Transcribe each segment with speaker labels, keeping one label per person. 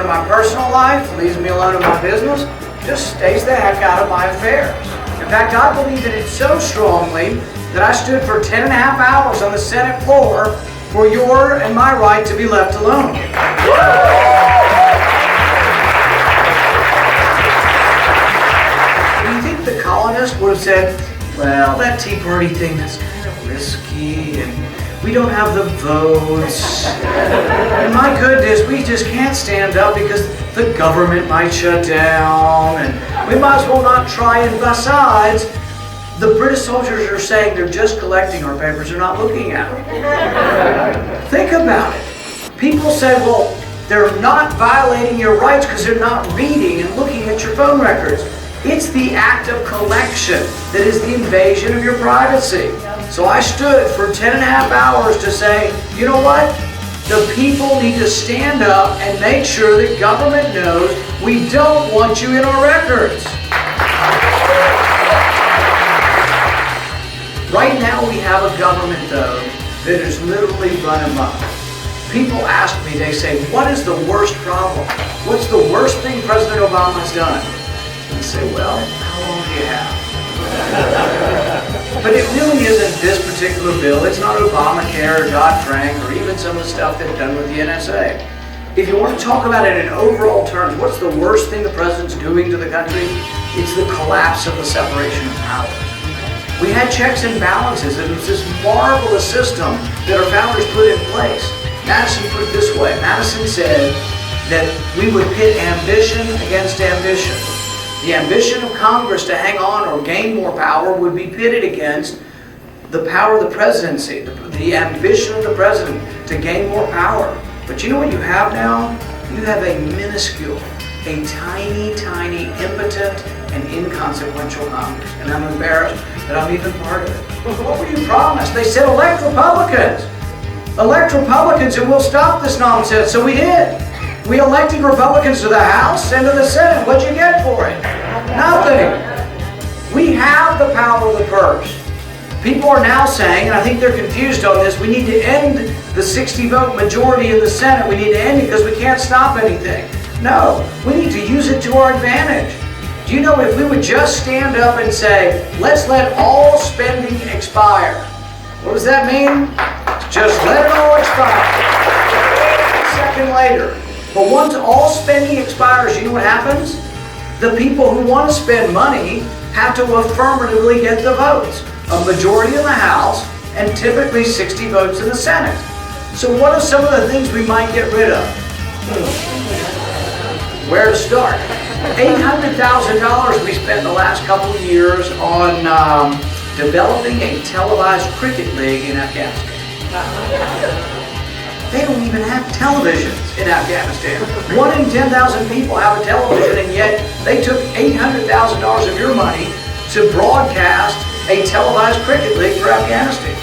Speaker 1: alone in my personal life, leaves me alone in my business, just stays the heck out of my affairs. In fact, I believe in it so strongly that I stood for 10 and a half hours on the Senate floor for your and my right to be left alone. Do you think the colonists would have said, well, that Tea Party thing, that's kind of risky, and we don't have the votes, and my goodness, we just can't stand up because the government might shut down, and we might as well not try, and besides, the British soldiers are saying they're just collecting our papers, they're not looking at them. Think about it. People say, well, they're not violating your rights because they're not reading and looking at your phone records. It's the act of collection that is the invasion of your privacy. So I stood for 10 and a half hours to say, you know what? The people need to stand up and make sure that government knows we don't want you in our records. Right now we have a government, though, that is literally run amok. People ask me, they say, what is the worst problem? What's the worst thing President Obama's done? And I say, well, how long do you have? But it really isn't this particular bill. It's not Obamacare or Dodd-Frank or even some of the stuff they've done with the NSA. If you want to talk about it in overall terms, what's the worst thing the president's doing to the country? It's the collapse of the separation of powers. We had checks and balances, and it was this marvelous system that our founders put in place. Madison put it this way. Madison said that we would pit ambition against ambition. The ambition of Congress to hang on or gain more power would be pitted against the power of the presidency, the ambition of the president to gain more power. But you know what you have now? You have a minuscule, a tiny, tiny, impotent, and inconsequential Congress. And I'm embarrassed that I'm even part of it. What were you promised? They said elect Republicans. Elect Republicans and we'll stop this nonsense. So we did. We elected Republicans to the House and to the Senate. What'd you get for it? Nothing. We have the power of the purse. People are now saying, and I think they're confused on this, we need to end the 60-vote majority in the Senate. We need to end it because we can't stop anything. No, we need to use it to our advantage. Do you know if we would just stand up and say, let's let all spending expire. What does that mean? Just let it all expire. A second later. But once all spending expires, you know what happens? The people who want to spend money have to affirmatively get the votes. A majority in the House and typically 60 votes in the Senate. So what are some of the things we might get rid of? Where to start? $800,000 we spent the last couple of years on developing a televised cricket league in Afghanistan. They don't even have televisions in Afghanistan. 1 in 10,000 people have a television, and yet they took $800,000 of your money to broadcast a televised cricket league for Afghanistan.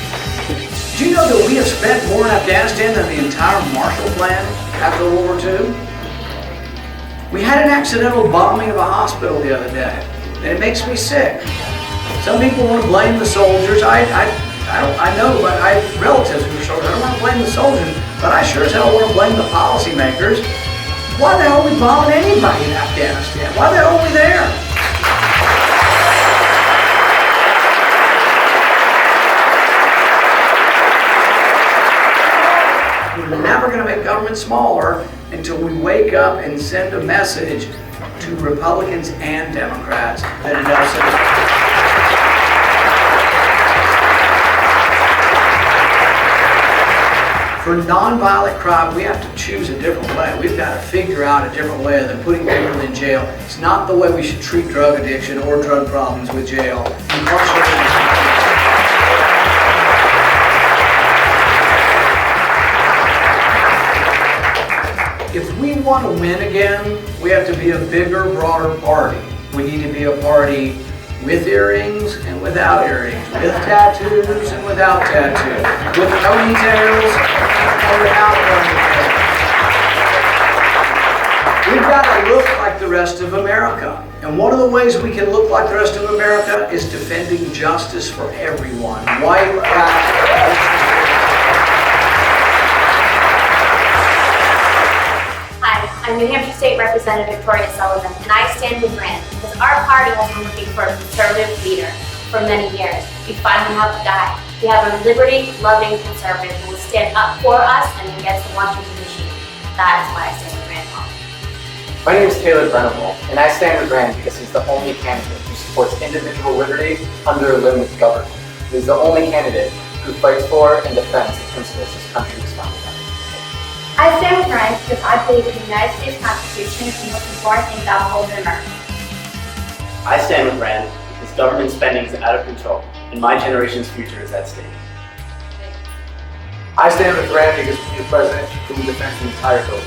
Speaker 1: Do you know that we have spent more in Afghanistan than the entire Marshall Plan after World War II? We had an accidental bombing of a hospital the other day, and it makes me sick. Some people want to blame the soldiers. I know, but I have relatives who are soldiers. I don't want to blame the soldiers, but I sure as hell want to blame the policymakers. Why the hell are we bombing anybody in Afghanistan? Why the hell are we there? We're never going to make government smaller until we wake up and send a message to Republicans and Democrats that it does. For nonviolent crime, we have to choose a different way. We've got to figure out a different way than putting people in jail. It's not the way we should treat drug addiction or drug problems with jail. If we want to win again, we have to be a bigger, broader party. We need to be a party with earrings and without earrings, with tattoos and without tattoos, with ponytails and without ponytails. We've got to look like the rest of America. And one of the ways we can look like the rest of America is defending justice for everyone. White, black.
Speaker 2: Hi, I'm New Hampshire State Representative Victoria Sullivan, and I stand with Rand because our party has been looking for a conservative leader for many years. We finally have a guy. We have a liberty-loving conservative who will stand up for us and against the Washington machine. That is why I stand with Rand Paul.
Speaker 3: My name is Taylor Brenneval, and I stand with Rand because he's the only candidate who supports individual liberty under a limited government. He's the only candidate who fights for and defends the principles this country was founded on.
Speaker 2: I stand with Rand because I believe in the United States Constitution and looking for things that will hold them up.
Speaker 4: I stand with Rand because government spending is out of control and my generation's future is at stake.
Speaker 5: I stand with Rand because we need a president who defends the entire bill.